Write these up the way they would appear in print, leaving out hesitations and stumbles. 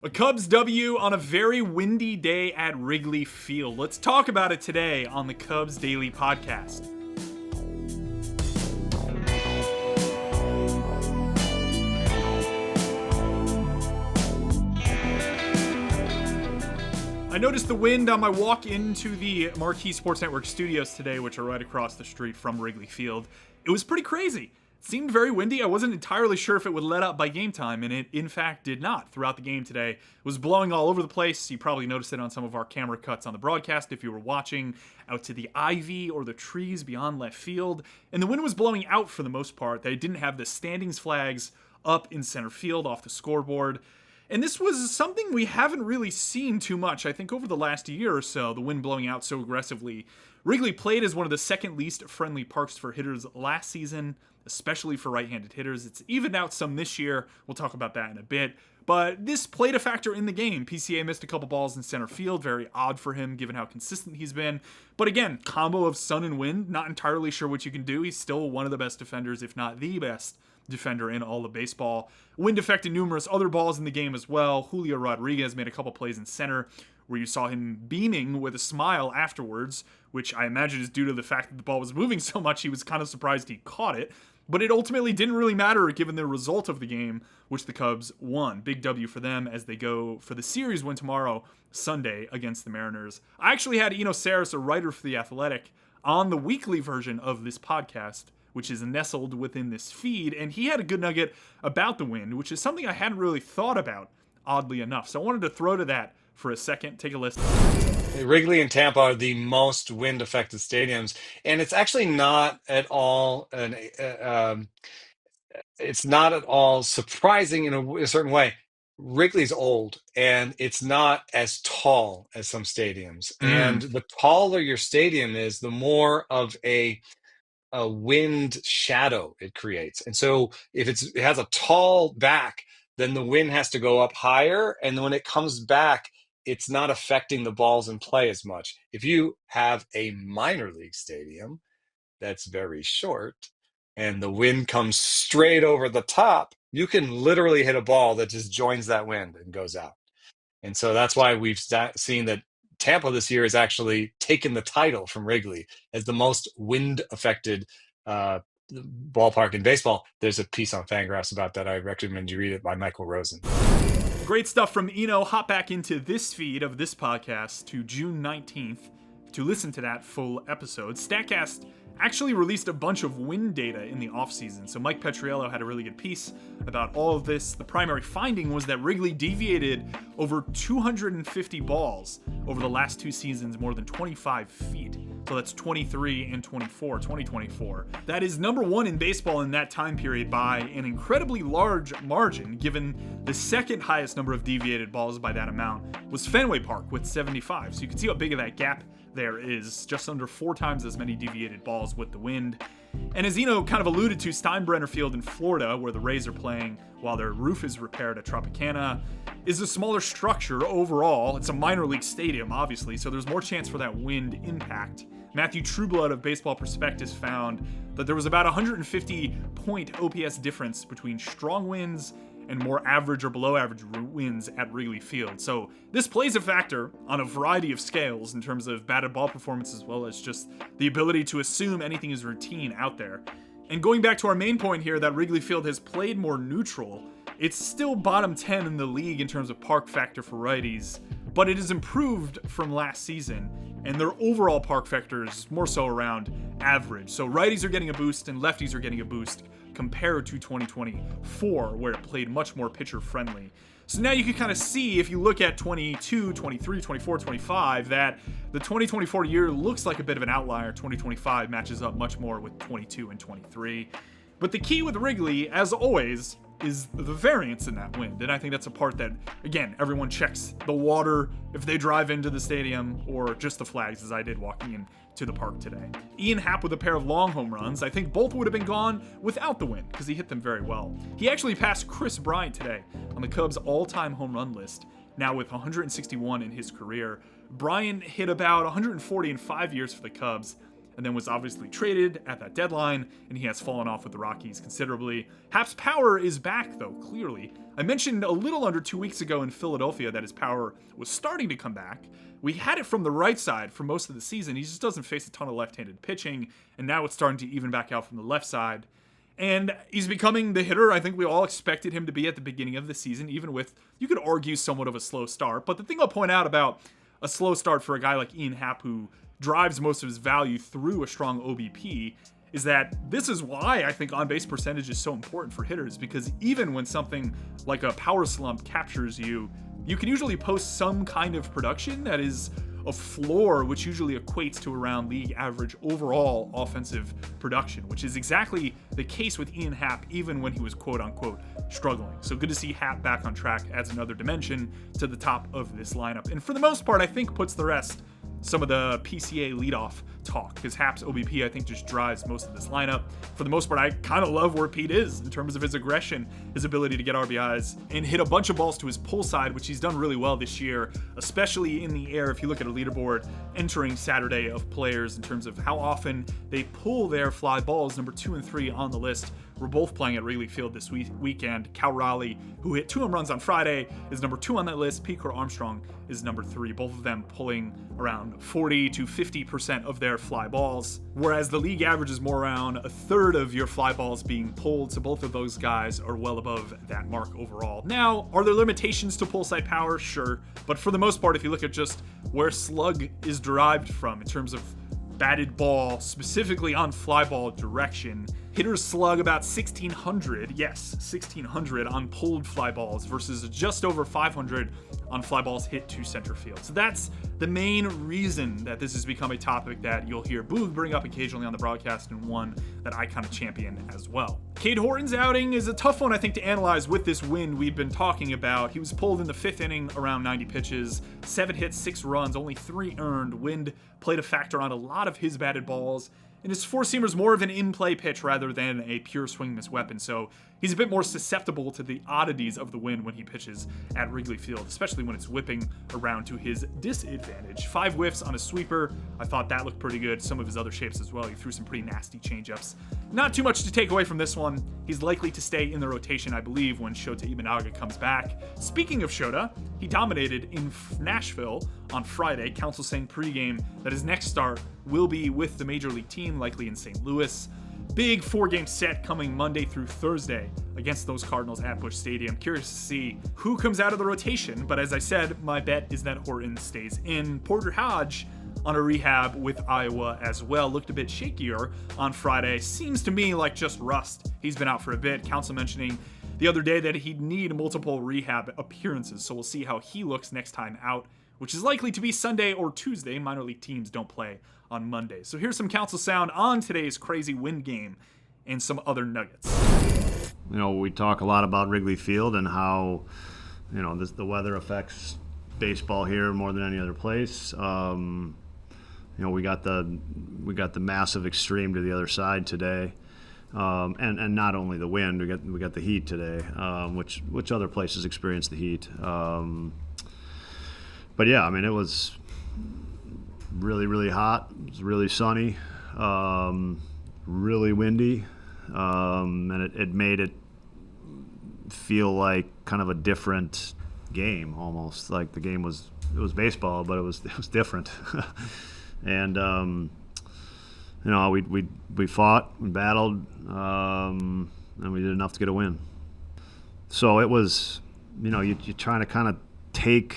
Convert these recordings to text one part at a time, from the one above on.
A Cubs W on a very windy day at Wrigley Field. Let's talk about it today on the Cubs Daily Podcast. I noticed the wind on my walk into the Marquee Sports Network studios today, which are right across the street from Wrigley Field. It was pretty crazy. It seemed very windy. I wasn't entirely sure if it would let up by game time, and it in fact did not throughout the game today. It was blowing all over the place. You probably noticed it on some of our camera cuts on the broadcast if you were watching out to the ivy or the trees beyond left field. And the wind was blowing out for the most part. They didn't have the standings flags up in center field off the scoreboard. And this was something we haven't really seen too much, I think, over the last year or so, the wind blowing out so aggressively. Wrigley played as one of the second least friendly parks for hitters last season, especially for right-handed hitters. It's evened out some this year. We'll talk about that in a bit. But this played a factor in the game. PCA missed a couple balls in center field. Very odd for him, given how consistent he's been. But again, combo of sun and wind, not entirely sure what you can do. He's still one of the best defenders, if not the best defender in all of baseball. Wind affected numerous other balls in the game as well. Julio Rodriguez made a couple plays in center where you saw him beaming with a smile afterwards, which I imagine is due to the fact that the ball was moving so much he was kind of surprised he caught it. But it ultimately didn't really matter given the result of the game, which the Cubs won. Big W for them as they go for the series win tomorrow, Sunday, against the Mariners. I actually had Eno Saris, a writer for The Athletic, on the weekly version of this podcast, which is nestled within this feed, and he had a good nugget about the wind, which is something I hadn't really thought about, oddly enough. So I wanted to throw to that for a second. Take a listen. Wrigley and Tampa are the most wind-affected stadiums, and it's actually not at all it's not at all surprising in a certain way. Wrigley's old, and it's not as tall as some stadiums. And the taller your stadium is, the more of a wind shadow it creates. And so if it has a tall back, then the wind has to go up higher, and when it comes back, it's not affecting the balls in play as much. If you have a minor league stadium that's very short and the wind comes straight over the top, you can literally hit a ball that just joins that wind and goes out. And so that's why we've seen that Tampa this year has actually taken the title from Wrigley as the most wind-affected ballpark in baseball. There's a piece on Fangraphs about that. I recommend you read it, by Michael Rosen. Great stuff from Eno. Hop back into this feed of this podcast to June 19th to listen to that full episode. StatCast actually released a bunch of wind data in the offseason, so Mike Petriello had a really good piece about all of this. The primary finding was that Wrigley deviated over 250 balls over the last two seasons, more than 25 feet. So that's 23 and 2024. That is number one in baseball in that time period by an incredibly large margin, given the second highest number of deviated balls by that amount was Fenway Park with 75. So you can see how big of that gap there is, just under 4 times as many deviated balls with the wind. And as Eno kind of alluded to, Steinbrenner Field in Florida, where the Rays are playing while their roof is repaired at Tropicana, is a smaller structure overall. It's a minor league stadium, obviously, so there's more chance for that wind impact. Matthew Trueblood of Baseball Prospectus found that there was about 150-point OPS difference between strong winds and more average or below average wins at Wrigley Field. So this plays a factor on a variety of scales in terms of batted ball performance, as well as just the ability to assume anything is routine out there. And going back to our main point here, that Wrigley Field has played more neutral. It's still bottom 10 in the league in terms of park factor for righties, but it has improved from last season, and their overall park factor is more so around average. So righties are getting a boost and lefties are getting a boost compared to 2024, where it played much more pitcher friendly. So now you can kind of see, if you look at 22, 23, 24, 25, that the 2024 year looks like a bit of an outlier. 2025 matches up much more with 22 and 23. But the key with Wrigley, as always, is the variance in that wind. And I think that's a part that, again, everyone checks the water if they drive into the stadium, or just the flags, as I did walking in to the park today. Ian Happ with a pair of long home runs. I think both would have been gone without the wind because he hit them very well. He actually passed Chris Bryant today on the Cubs' all-time home run list, now with 161 in his career. Bryant hit about 140 in 5 years for the Cubs. and then was obviously traded at that deadline, and he has fallen off with the Rockies considerably. Happ's power is back, though, clearly. I mentioned a little under 2 weeks ago in Philadelphia that his power was starting to come back. We had it from the right side for most of the season. He just doesn't face a ton of left-handed pitching, and now it's starting to even back out from the left side. And he's becoming the hitter I think we all expected him to be at the beginning of the season, even with, you could argue, somewhat of a slow start. But the thing I'll point out about a slow start for a guy like Ian Happ, who drives most of his value through a strong OBP, is that this is why I think on-base percentage is so important for hitters, because even when something like a power slump captures you, you can usually post some kind of production that is a floor, which usually equates to around league average overall offensive production, which is exactly the case with Ian Happ, even when he was quote-unquote struggling. So good to see Happ back on track, adds another dimension to the top of this lineup, and for the most part I think puts the rest some of the PCA leadoff talk, because Happ's OBP I think just drives most of this lineup. For the most part, I kind of love where Pete is in terms of his aggression, his ability to get RBIs, and hit a bunch of balls to his pull side, which he's done really well this year, especially in the air. If you look at a leaderboard entering Saturday of players in terms of how often they pull their fly balls, number 2 and 3 on the list were both playing at Wrigley Field this weekend. Cal Raleigh, who hit 2 home runs on Friday, is number 2 on that list. Pete Armstrong is number 3, both of them pulling around 40 to 50% of their fly balls, whereas the league average is more around a third of your fly balls being pulled, so both of those guys are well above that mark overall. Now, are there limitations to pull side power? Sure, but for the most part, if you look at just where slug is derived from in terms of batted ball, specifically on fly ball direction, hitters slug about 1,600, yes, 1,600 on pulled fly balls versus just over 500 on fly balls hit to center field. So that's the main reason that this has become a topic that you'll hear Boog bring up occasionally on the broadcast, and one that I kind of champion as well. Cade Horton's outing is a tough one, I think, to analyze with this win we've been talking about. He was pulled in the 5th inning around 90 pitches, 7 hits, 6 runs, only 3 earned. Wind played a factor on a lot of his batted balls, and his four-seamer's more of an in-play pitch rather than a pure swing-miss weapon, so he's a bit more susceptible to the oddities of the wind when he pitches at Wrigley Field, especially when it's whipping around to his disadvantage. 5 whiffs on a sweeper. I thought that looked pretty good. Some of his other shapes as well. He threw some pretty nasty changeups. Not too much to take away from this one. He's likely to stay in the rotation, I believe, when Shota Imanaga comes back. Speaking of Shota, he dominated in Nashville on Friday. Counsell saying pregame that his next start will be with the major league team, likely in St. Louis. Big 4-game set coming Monday through Thursday against those Cardinals at Busch Stadium. Curious to see who comes out of the rotation, but as I said, my bet is that Horton stays in. Porter Hodge on a rehab with Iowa as well. Looked a bit shakier on Friday. Seems to me like just rust. He's been out for a bit. Counsell mentioning the other day that he'd need multiple rehab appearances, so we'll see how he looks next time out, which is likely to be Sunday or Tuesday. Minor league teams don't play on Monday. So here's some Counsell sound on today's crazy wind game and some other nuggets. You know, we talk a lot about Wrigley Field and how, you know, the weather affects baseball here more than any other place. You know, we got the massive extreme to the other side today, and not only the wind, we got the heat today, which other places experience the heat. But yeah, I mean, it was really, really hot. It was really sunny, really windy, and it made it feel like kind of a different game, almost like the game was baseball, but it was different. And you know, we fought, we battled, and we did enough to get a win. So it was, you know, you're trying to kind of take,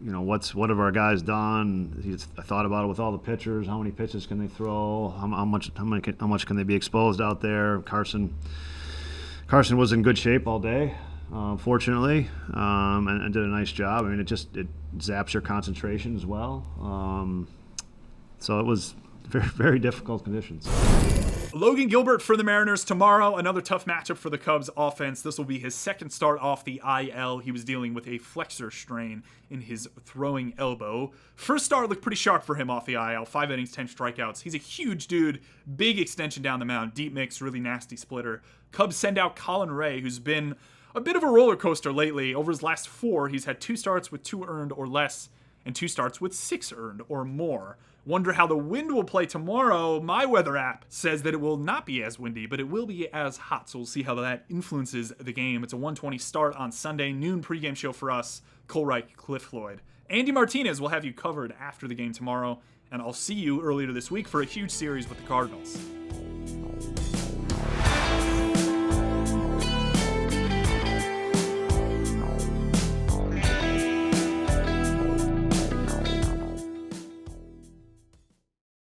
you know, what have our guys done? I thought about it with all the pitchers. How many pitches can they throw? How much can they be exposed out there? Carson was in good shape all day, fortunately, and did a nice job. I mean, it zaps your concentration as well. So it was very, very difficult conditions. Logan Gilbert for the Mariners tomorrow. Another tough matchup for the Cubs offense. This will be his second start off the IL. He was dealing with a flexor strain in his throwing elbow. First start looked pretty sharp for him off the IL. 5 innings, 10 strikeouts. He's a huge dude. Big extension down the mound. Deep mix, really nasty splitter. Cubs send out Colin Ray, who's been a bit of a roller coaster lately. Over his last 4, he's had 2 starts with 2 earned or less, and 2 starts with 6 earned or more. Wonder how the wind will play tomorrow. My weather app says that it will not be as windy, but it will be as hot. So we'll see how that influences the game. It's a 1:20 start on Sunday, noon pregame show for us, Colreich, Cliff Floyd. Andy Martinez will have you covered after the game tomorrow, and I'll see you earlier this week for a huge series with the Cardinals.